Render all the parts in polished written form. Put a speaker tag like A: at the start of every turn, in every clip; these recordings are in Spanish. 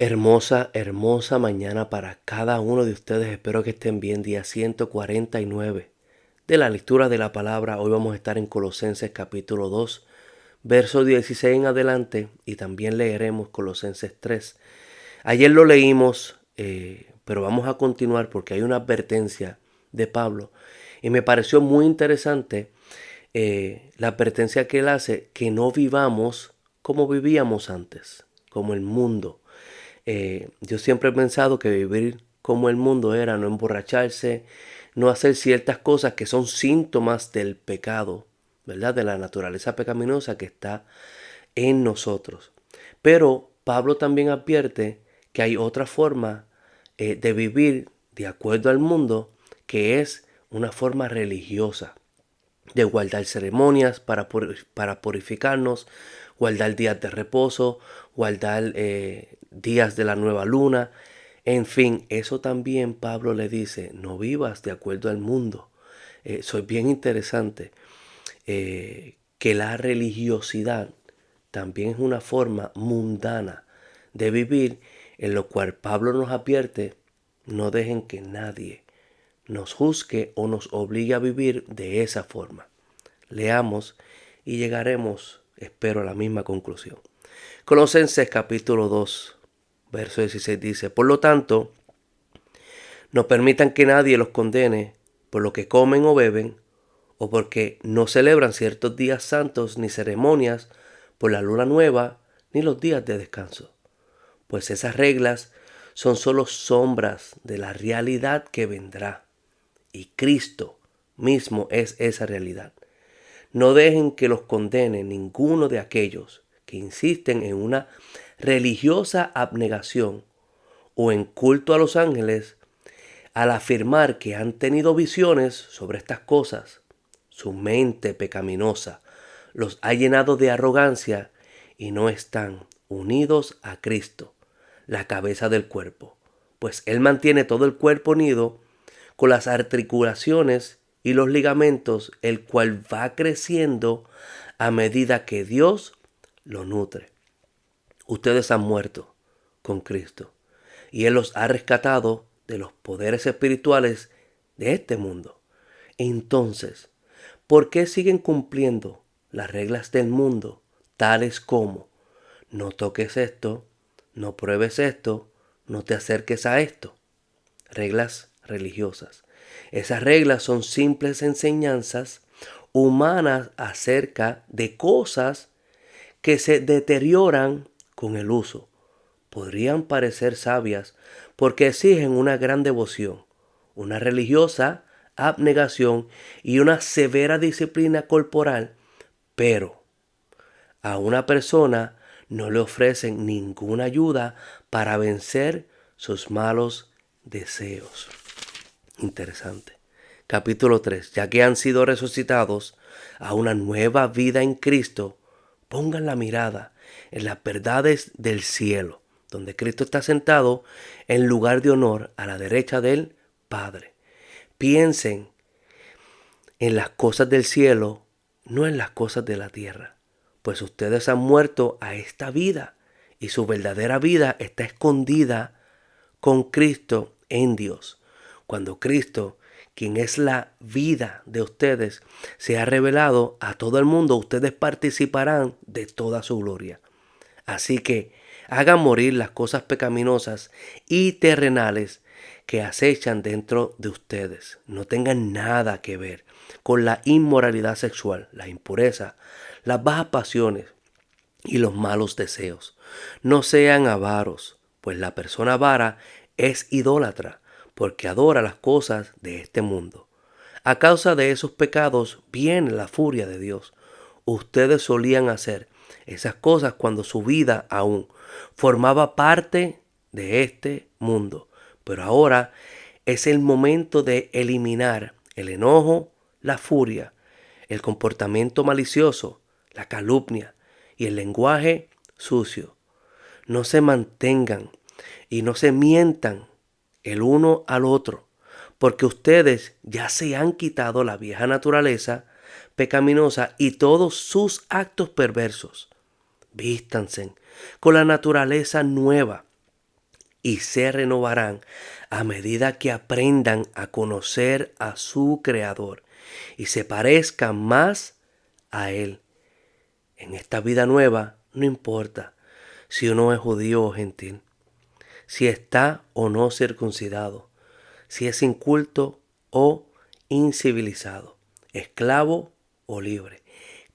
A: Hermosa, hermosa mañana para cada uno de ustedes. Espero que estén bien. Día 149 de la lectura de la palabra. Hoy vamos a estar en Colosenses capítulo 2, verso 16 en adelante, y también leeremos Colosenses 3. Ayer lo leímos, pero vamos a continuar porque hay una advertencia de Pablo y me pareció muy interesante la advertencia que él hace, que no vivamos como vivíamos antes, como el mundo. Yo siempre he pensado que vivir como el mundo era no emborracharse, no hacer ciertas cosas que son síntomas del pecado, ¿verdad? De la naturaleza pecaminosa que está en nosotros. Pero Pablo también advierte que hay otra forma de vivir de acuerdo al mundo, que es una forma religiosa, de guardar ceremonias para purificarnos, guardar días de reposo, guardar días de la nueva luna. En fin, eso también Pablo le dice, no vivas de acuerdo al mundo. Eso es bien interesante, que la religiosidad también es una forma mundana de vivir, en lo cual Pablo nos advierte, no dejen que nadie nos juzgue o nos obligue a vivir de esa forma. Leamos y llegaremos, espero, a la misma conclusión. Colosenses capítulo 2, verso 16 dice, por lo tanto, no permitan que nadie los condene por lo que comen o beben, o porque no celebran ciertos días santos ni ceremonias por la luna nueva ni los días de descanso, pues esas reglas son solo sombras de la realidad que vendrá, y Cristo mismo es esa realidad. No dejen que los condene ninguno de aquellos que insisten en una religiosa abnegación o en culto a los ángeles al afirmar que han tenido visiones sobre estas cosas. Su mente pecaminosa los ha llenado de arrogancia y no están unidos a Cristo, la cabeza del cuerpo, pues Él mantiene todo el cuerpo unido con las articulaciones y los ligamentos, el cual va creciendo a medida que Dios lo nutre. Ustedes han muerto con Cristo y Él los ha rescatado de los poderes espirituales de este mundo. Entonces, ¿por qué siguen cumpliendo las reglas del mundo, tales como no toques esto, no pruebes esto, no te acerques a esto? Reglas religiosas. Esas reglas son simples enseñanzas humanas acerca de cosas que se deterioran con el uso. Podrían parecer sabias porque exigen una gran devoción, una religiosa abnegación y una severa disciplina corporal, pero a una persona no le ofrecen ninguna ayuda para vencer sus malos deseos. Interesante. Capítulo 3. Ya que han sido resucitados a una nueva vida en Cristo, pongan la mirada en las verdades del cielo, donde Cristo está sentado en lugar de honor a la derecha del Padre. Piensen en las cosas del cielo, no en las cosas de la tierra, pues ustedes han muerto a esta vida y su verdadera vida está escondida con Cristo en Dios. Cuando Cristo, quien es la vida de ustedes, se ha revelado a todo el mundo, ustedes participarán de toda su gloria. Así que hagan morir las cosas pecaminosas y terrenales que acechan dentro de ustedes. No tengan nada que ver con la inmoralidad sexual, la impureza, las bajas pasiones y los malos deseos. No sean avaros, pues la persona avara es idólatra, porque adora las cosas de este mundo. A causa de esos pecados viene la furia de Dios. Ustedes solían hacer esas cosas cuando su vida aún formaba parte de este mundo. Pero ahora es el momento de eliminar el enojo, la furia, el comportamiento malicioso, la calumnia y el lenguaje sucio. No se mantengan y no se mientan el uno al otro, porque ustedes ya se han quitado la vieja naturaleza pecaminosa y todos sus actos perversos. Vístanse con la naturaleza nueva, y se renovarán a medida que aprendan a conocer a su Creador y se parezcan más a Él. En esta vida nueva no importa si uno es judío o gentil, si está o no circuncidado, si es inculto o incivilizado, esclavo o libre.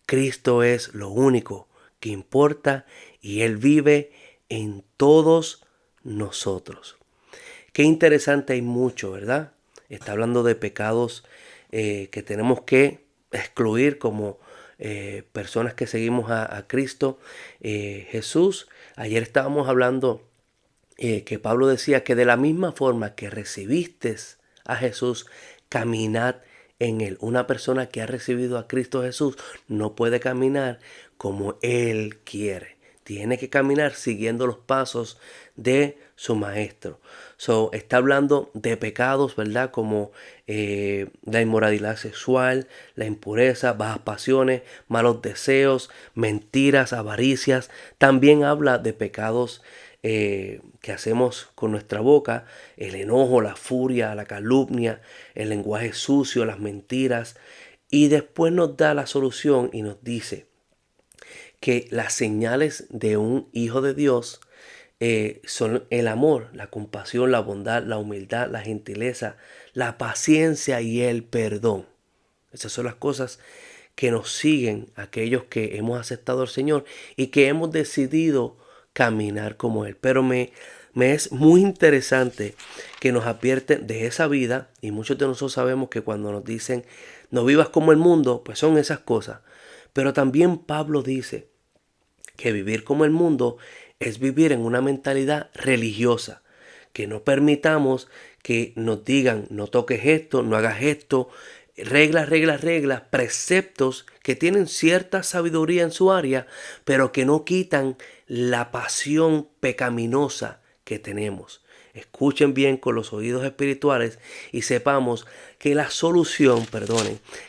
A: Cristo es lo único que importa y Él vive en todos nosotros. Qué interesante, hay mucho, ¿verdad? Está hablando de pecados que tenemos que excluir como personas que seguimos a Cristo Jesús. Ayer estábamos hablando que Pablo decía que de la misma forma que recibiste a Jesús, caminad en Él. Una persona que ha recibido a Cristo Jesús no puede caminar como Él quiere. Tiene que caminar siguiendo los pasos de su maestro. Está hablando de pecados, ¿verdad? Como la inmoralidad sexual, la impureza, bajas pasiones, malos deseos, mentiras, avaricias. También habla de pecados que hacemos con nuestra boca, el enojo, la furia, la calumnia, el lenguaje sucio, las mentiras. Y después nos da la solución y nos dice que las señales de un hijo de Dios son el amor, la compasión, la bondad, la humildad, la gentileza, la paciencia y el perdón. Esas son las cosas que nos siguen aquellos que hemos aceptado al Señor y que hemos decidido caminar como Él. Pero me es muy interesante que nos advierten de esa vida, y muchos de nosotros sabemos que cuando nos dicen no vivas como el mundo, pues son esas cosas. Pero también Pablo dice que vivir como el mundo es vivir en una mentalidad religiosa, que no permitamos que nos digan no toques esto, no hagas esto, reglas, preceptos que tienen cierta sabiduría en su área, pero que no quitan la pasión pecaminosa que tenemos. Escuchen bien con los oídos espirituales y sepamos que la solución,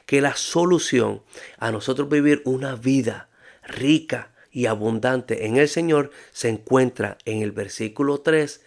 A: que la solución a nosotros vivir una vida rica y abundante en el Señor se encuentra en el versículo 3,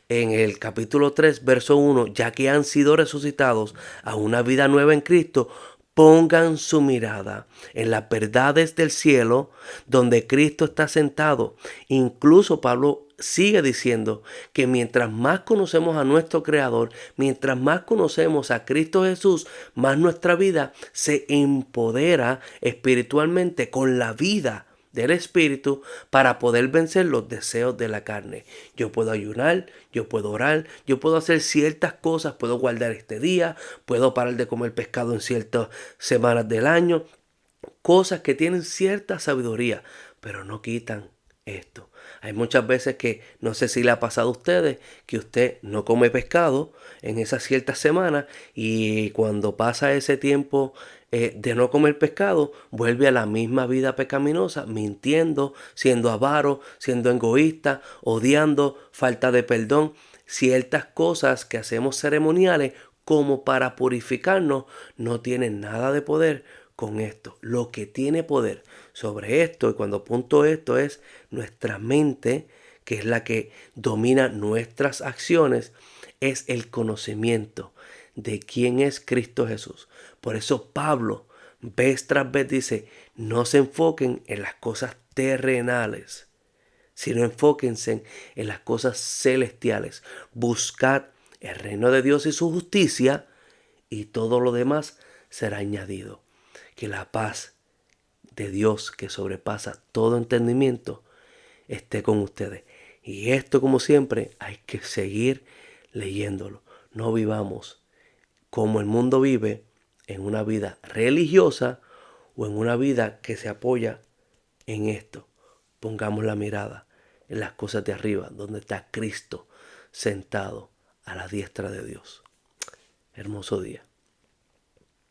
A: en el capítulo 3, verso 1, ya que han sido resucitados a una vida nueva en Cristo, pongan su mirada en las verdades del cielo, donde Cristo está sentado. Incluso Pablo sigue diciendo que mientras más conocemos a nuestro Creador, mientras más conocemos a Cristo Jesús, más nuestra vida se empodera espiritualmente con la vida del Espíritu para poder vencer los deseos de la carne. Yo puedo ayunar, yo puedo orar, yo puedo hacer ciertas cosas, puedo guardar este día, puedo parar de comer pescado en ciertas semanas del año, cosas que tienen cierta sabiduría, pero no quitan esto. Hay muchas veces que, no sé si le ha pasado a ustedes, que usted no come pescado en esas ciertas semanas y cuando pasa ese tiempo de no comer pescado, vuelve a la misma vida pecaminosa, mintiendo, siendo avaro, siendo egoísta, odiando, falta de perdón, ciertas cosas que hacemos ceremoniales como para purificarnos, no tienen nada de poder con esto. Lo que tiene poder sobre esto, y cuando apunto esto, es nuestra mente, que es la que domina nuestras acciones, es el conocimiento de quién es Cristo Jesús. Por eso Pablo, vez tras vez, dice, no se enfoquen en las cosas terrenales, sino enfóquense en las cosas celestiales. Buscad el reino de Dios y su justicia, y todo lo demás será añadido. Que la paz de Dios, que sobrepasa todo entendimiento, esté con ustedes. Y esto, como siempre, hay que seguir leyéndolo. No vivamos como el mundo vive, en una vida religiosa o en una vida que se apoya en esto. Pongamos la mirada en las cosas de arriba, donde está Cristo sentado a la diestra de Dios. Hermoso día.